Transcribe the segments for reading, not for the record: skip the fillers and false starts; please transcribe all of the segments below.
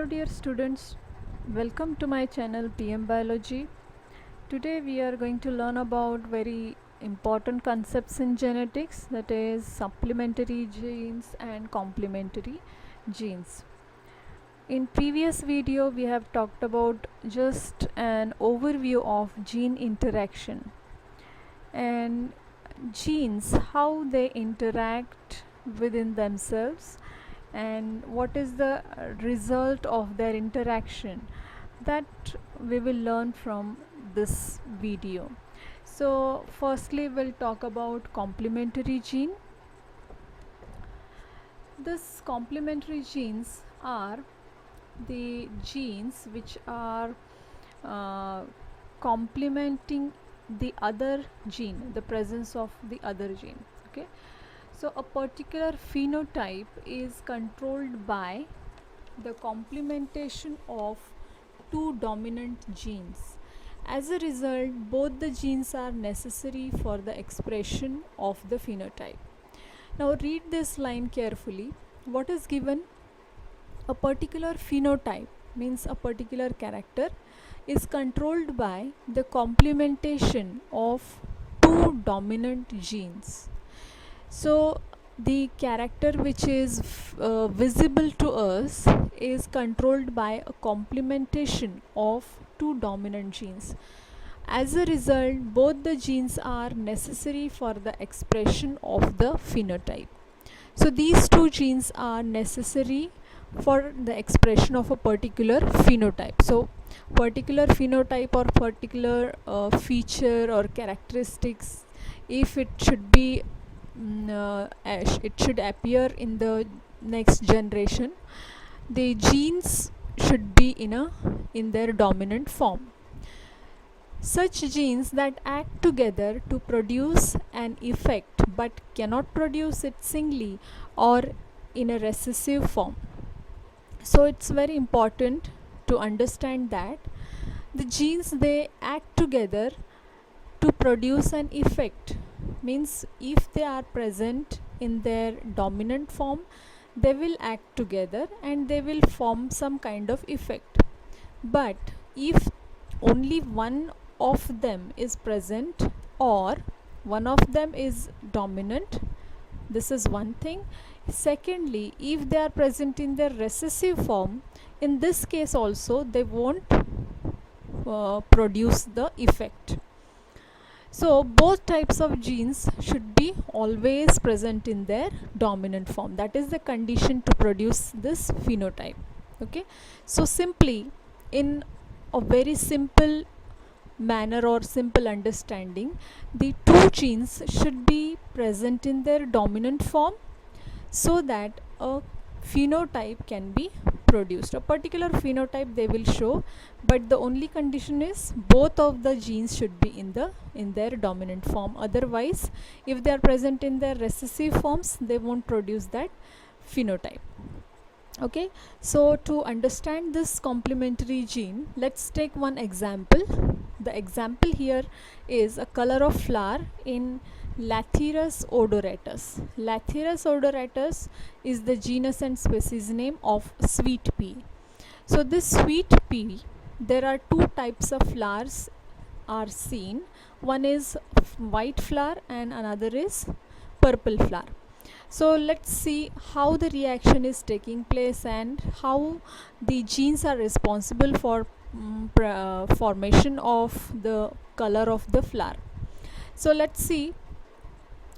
dear students, welcome to my channel PM Biology. Today we are going to learn about very important concepts in genetics, that is supplementary genes and complementary genes. In previous video we have talked about just an overview of gene interaction and genes, how they interact within themselves and what is the result of their interaction, that we will learn from this video. So firstly we'll talk about complementary gene. This complementary genes are the genes which are complementing the other gene, the presence of the other gene. Okay, so a particular phenotype is controlled by the complementation of two dominant genes. As a result, both the genes are necessary for the expression of the phenotype. Now read this line carefully. What is given? A particular phenotype means a particular character is controlled by the complementation of two dominant genes. So the character which is visible to us is controlled by a complementation of two dominant genes. As a result, both the genes are necessary for the expression of the phenotype. So these two genes are necessary for the expression of a particular phenotype. So particular phenotype or particular feature or characteristics, if it should be it should appear in the next generation, the genes should be in their dominant form. Such genes that act together to produce an effect but cannot produce it singly or in a recessive form. So it's very important to understand that the genes, they act together to produce an effect. Means if they are present in their dominant form, they will act together and they will form some kind of effect. But if only one of them is present or one of them is dominant, this is one thing. Secondly, if they are present in their recessive form, in this case also they won't produce the effect. So both types of genes should be always present in their dominant form. That is the condition to produce this phenotype. Okay, so simply, in a very simple manner or simple understanding, the two genes should be present in their dominant form so that a phenotype can be produced. A particular phenotype they will show, but the only condition is both of the genes should be in their dominant form. Otherwise, if they are present in their recessive forms, they won't produce that phenotype. Okay, so to understand this complementary gene, let's take one example. The example here is a color of flower in Lathyrus odoratus. Lathyrus odoratus is the genus and species name of sweet pea. So this sweet pea, there are two types of flowers are seen. One is white flower and another is purple flower. So let's see how the reaction is taking place and how the genes are responsible for formation of the color of the flower. So let's see.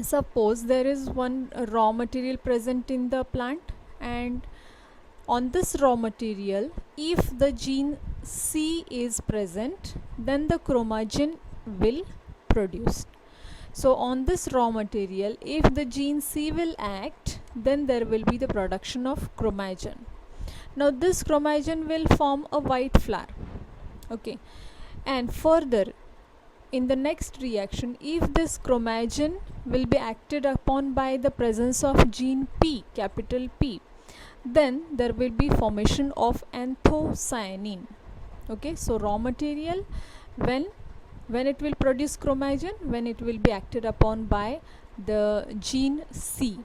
Suppose there is one raw material present in the plant, and on this raw material, if the gene C is present, then the chromogen will produce. So on this raw material, if the gene C will act, then there will be the production of chromogen. Now this chromogen will form a white flower. Okay, and further, in the next reaction, if this chromogen will be acted upon by the presence of gene P, capital P, then there will be formation of anthocyanin. Okay, so raw material, when it will produce chromogen, when it will be acted upon by the gene C.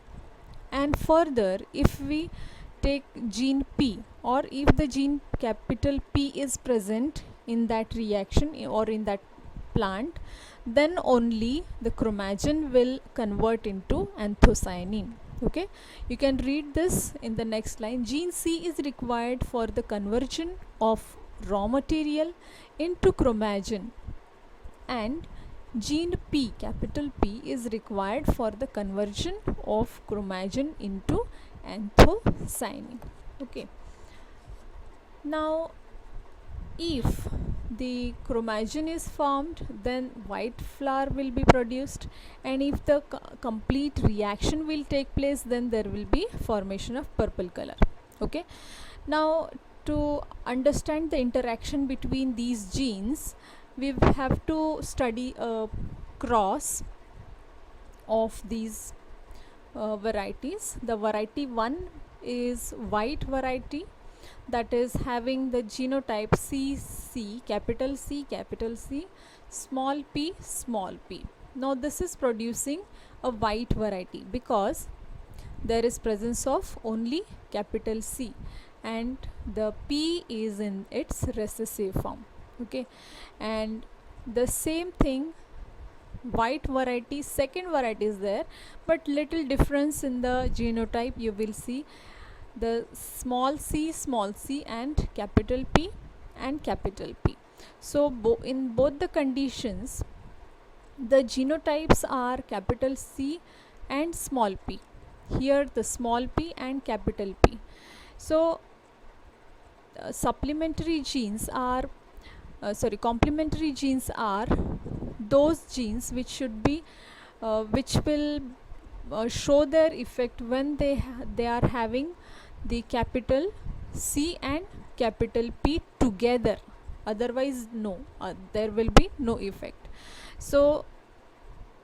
And further, if we take gene P, or if the gene capital P is present in that reaction or in that plant, then only the chromatin will convert into anthocyanin. Okay, you can read this in the next line. Gene C is required for the conversion of raw material into chromatin, and gene P, capital P, is required for the conversion of chromatin into anthocyanin. Okay, now if the chromatin is formed, then white flower will be produced, and if the complete reaction will take place, then there will be formation of purple color. Okay, now to understand the interaction between these genes, we have to study a cross of these varieties. The variety 1 is white variety, that is having the genotype CC, capital C, small p. Now this is producing a white variety because there is presence of only capital C and the P is in its recessive form. Okay, and the same thing, white variety, second variety is there, but little difference in the genotype you will see. The small c and capital P and capital P. So in both the conditions, the genotypes are capital C and small p. Here the small p and capital P. So complementary genes are those genes which should be which will show their effect when they are having the capital C and capital P together. Otherwise no, there will be no effect. So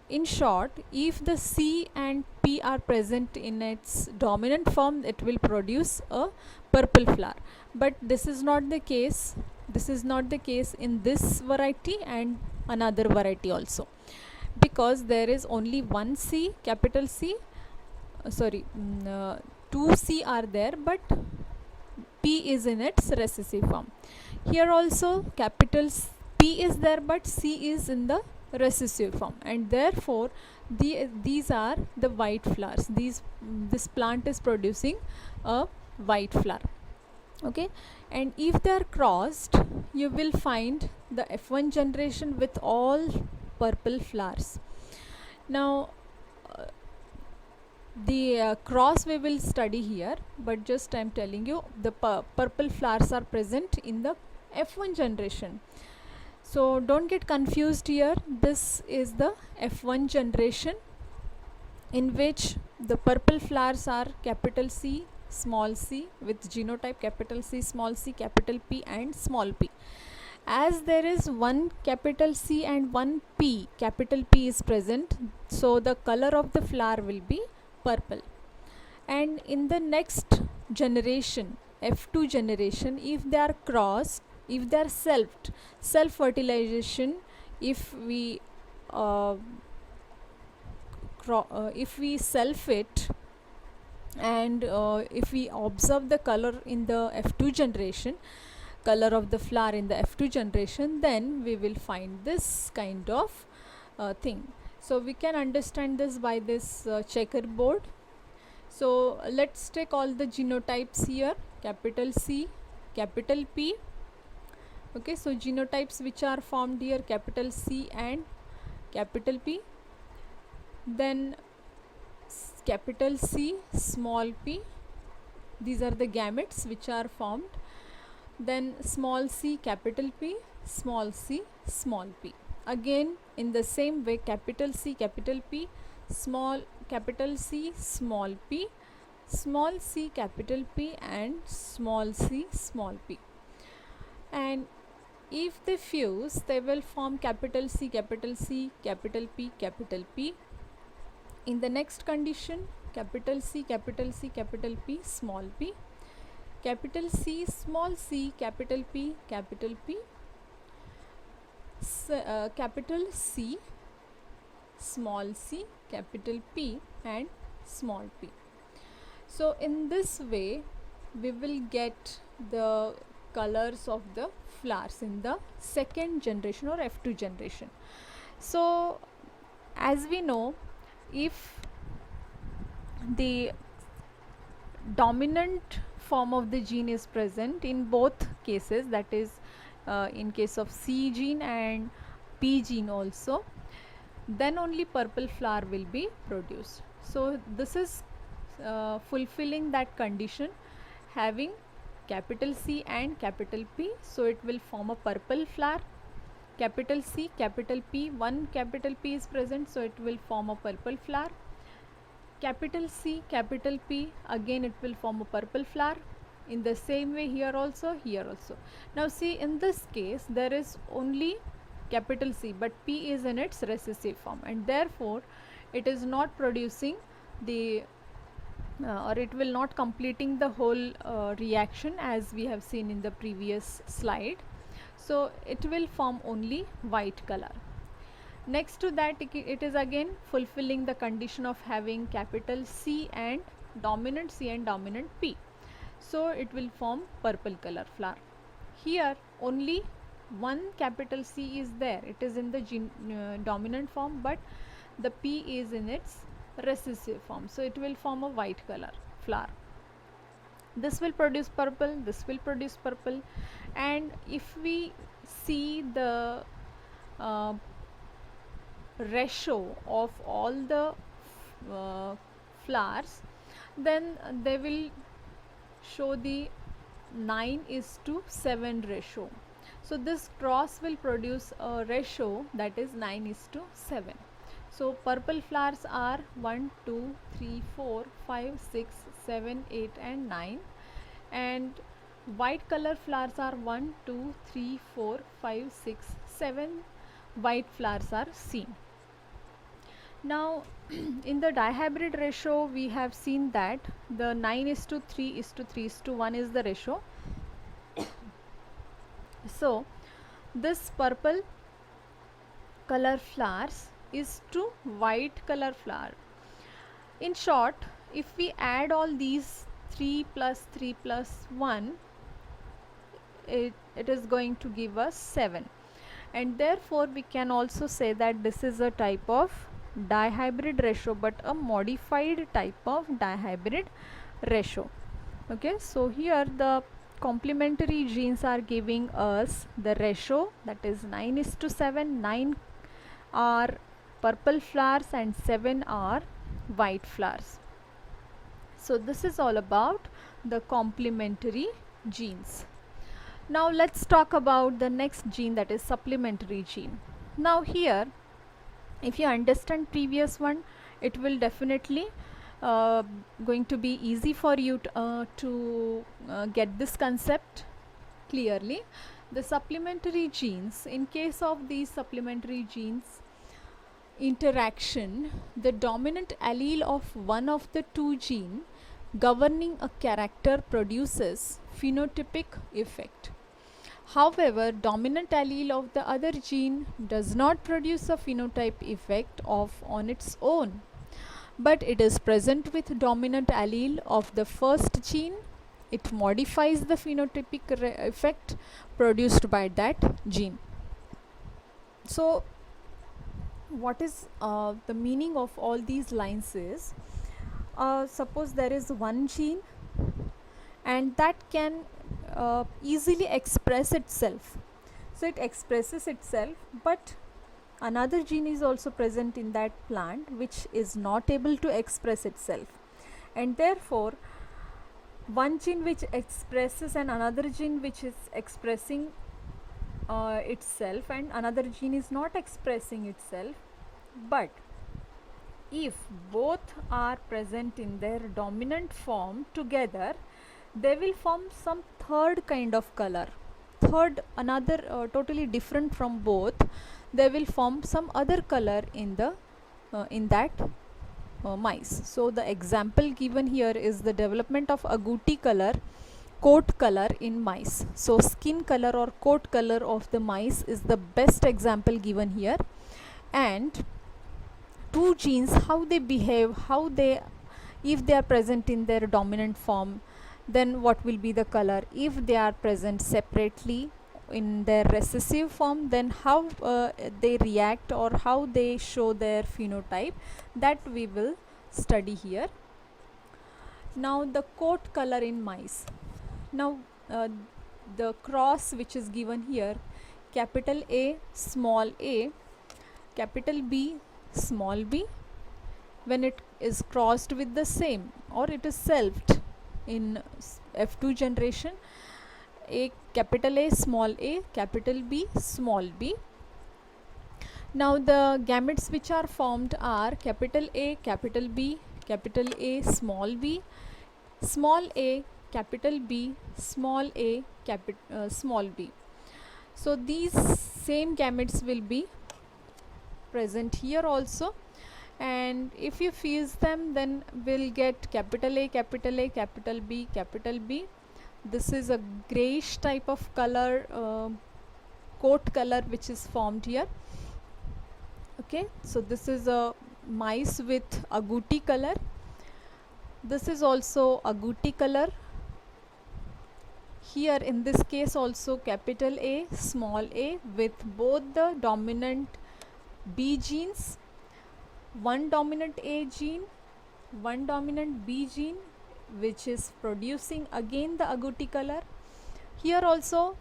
in short, if the C and P are present in its dominant form, it will produce a purple flower. But this is not the case. This is not the case in this variety and another variety also, because there is only one C, capital C, 2 C are there, but P is in its recessive form. Here also capital P is there, but C is in the recessive form, and therefore these are the white flowers. This plant is producing a white flower. Okay, and if they are crossed, you will find the F1 generation with all purple flowers. Now the cross we will study here, but just I am telling you the purple flowers are present in the F1 generation. So don't get confused here. This is the F1 generation in which the purple flowers are capital C, small c, with genotype capital C, small c, capital P and small p. As there is one capital C and one P, capital P is present, so the color of the flower will be purple. And in the next generation, F2 generation, if they are crossed, if they are self fertilization, if we self it, and if we observe the color in the F2 generation, color of the flower in the F2 generation, then we will find this kind of thing. So we can understand this by this checkerboard. So let's take all the genotypes here, capital C, capital P. Okay, so genotypes which are formed here, capital C and capital P. Then capital C, small p, these are the gametes which are formed. Then small c, capital P, small c, small p. Again in the same way, capital C, capital P, small capital C, small p, small c, capital P and small c, small p. And if they fuse, they will form capital C, capital P, capital P. In the next condition, capital C, capital P, small p, capital C, small c, capital P, capital P, capital C, small c, capital P and small p. So in this way we will get the colors of the flowers in the second generation or F2 generation. So as we know, if the dominant form of the gene is present in both cases, that is in case of C gene and P gene also, then only purple flower will be produced. So this is fulfilling that condition, having capital C and capital P, so it will form a purple flower. Capital C, capital P, one capital P is present, so it will form a purple flower. Capital C, capital P, again it will form a purple flower. In the same way here also, here also. Now see, in this case there is only capital C, but P is in its recessive form, and therefore it is not producing the or it will not completing the whole reaction as we have seen in the previous slide. So it will form only white color. Next to that, it is again fulfilling the condition of having capital C and dominant P. So it will form purple color flower. Here only one capital C is there. It is in the dominant form, but the P is in its recessive form. So it will form a white color flower. This will produce purple, this will produce purple. And if we see the ratio of all the flowers, then they will show the 9:7 ratio. So this cross will produce a ratio that is 9:7. So purple flowers are 1, 2, 3, 4, 5, 6, 7, 8 and 9, and white color flowers are 1, 2, 3, 4, 5, 6, 7 white flowers are seen. Now in the dihybrid ratio we have seen that the 9:3:3:1 is the ratio. So this purple color flowers is to white color flower. In short, if we add all these 3 plus 3 plus 1, it is going to give us 7, and therefore we can also say that this is a type of dihybrid ratio, but a modified type of dihybrid ratio. Okay, so here the complementary genes are giving us the ratio, that is 9:7. 9 are purple flowers and 7 are white flowers. So this is all about the complementary genes. Now let's talk about the next gene, that is supplementary gene. Now here, if you understand previous one, it will definitely going to be easy for you to get this concept clearly. The supplementary genes, in case of these supplementary genes interaction, the dominant allele of one of the two gene governing a character produces phenotypic effect. However, dominant allele of the other gene does not produce a phenotype effect on its own, but it is present with dominant allele of the first gene. It modifies the phenotypic effect produced by that gene. So what is the meaning of all these lines is, suppose there is one gene and that can easily express itself. So it expresses itself, but another gene is also present in that plant which is not able to express itself, and therefore one gene which expresses and another gene which is expressing itself, and another gene is not expressing itself. But if both are present in their dominant form together, they will form some third kind of color, another totally different from both. They will form some other color in the in that mice. So the example given here is the development of agouti color, coat color in mice. So skin color or coat color of the mice is the best example given here. And two genes, how they behave, how they, if they are present in their dominant form, then what will be the color? If they are present separately in their recessive form, then how they react or how they show their phenotype, that we will study here. Now the coat color in mice. Now the cross which is given here, capital A small a, capital B small b, when it is crossed with the same or it is selfed in F2 generation, a capital A small a, capital B small b. Now the gametes which are formed are capital A, capital B, capital A small b, small a, capital B, small a, small b. So these same gametes will be present here also, and if you fuse them, then we'll get capital A, capital A, capital B, capital B. This is a grayish type of color, coat color which is formed here. Okay, so this is a mice with agouti color. This is also agouti color. Here in this case also capital A small a with both the dominant B genes, one dominant A gene, one dominant B gene, which is producing again the agouti color. Here also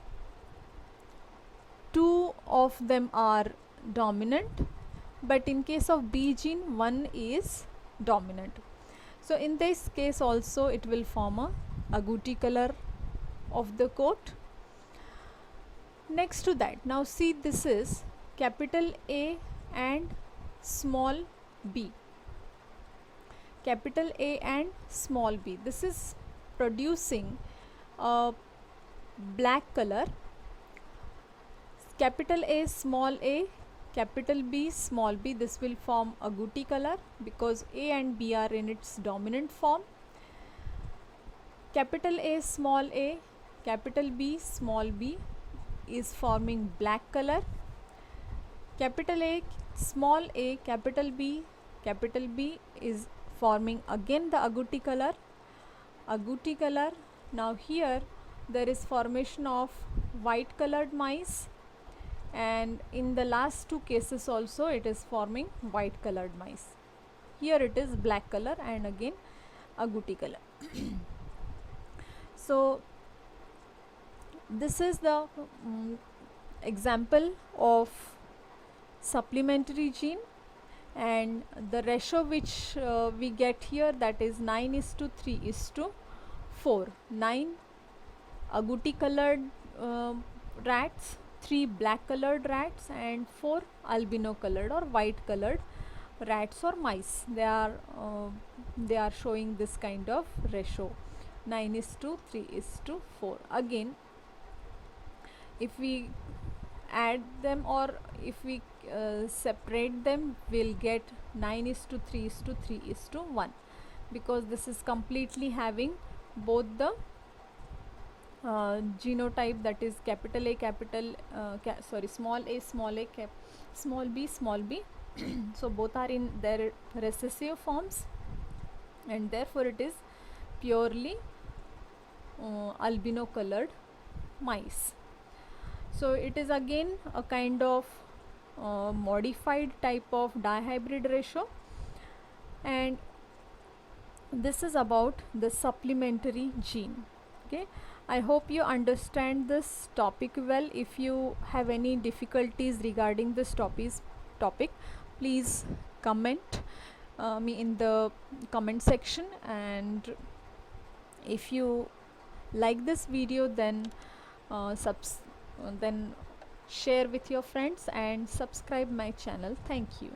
two of them are dominant, but in case of B gene one is dominant. So in this case also it will form a agouti color of the coat. Next to that, now see, this is capital A and small b, capital A and small b. This is producing a black color. Capital A small a, capital B small b, this will form agouti color because A and B are in its dominant form. Capital A small a, capital B small b is forming black color. Capital A small a, capital B is forming again the agouti color. Agouti color. Now here there is formation of white colored mice, and in the last two cases also it is forming white colored mice. Here it is black color and again agouti color. So this is the example of supplementary gene, and the ratio which we get here, that is 9:3:4. 9 agouti colored rats, 3 black colored rats, and 4 albino colored or white colored rats or mice. They are showing this kind of ratio, 9:3:4. Again, if we add them or if we separate them, we'll get 9:3:3:1, because this is completely having both the genotype, that is capital A, small a, small a, small b, small b. So both are in their recessive forms, and therefore it is purely albino colored mice. So it is again a kind of modified type of dihybrid ratio, and this is about the supplementary gene. Okay, I hope you understand this topic well. If you have any difficulties regarding this topic, please comment me in the comment section, and if you like this video, then then share with your friends and subscribe my channel. Thank you.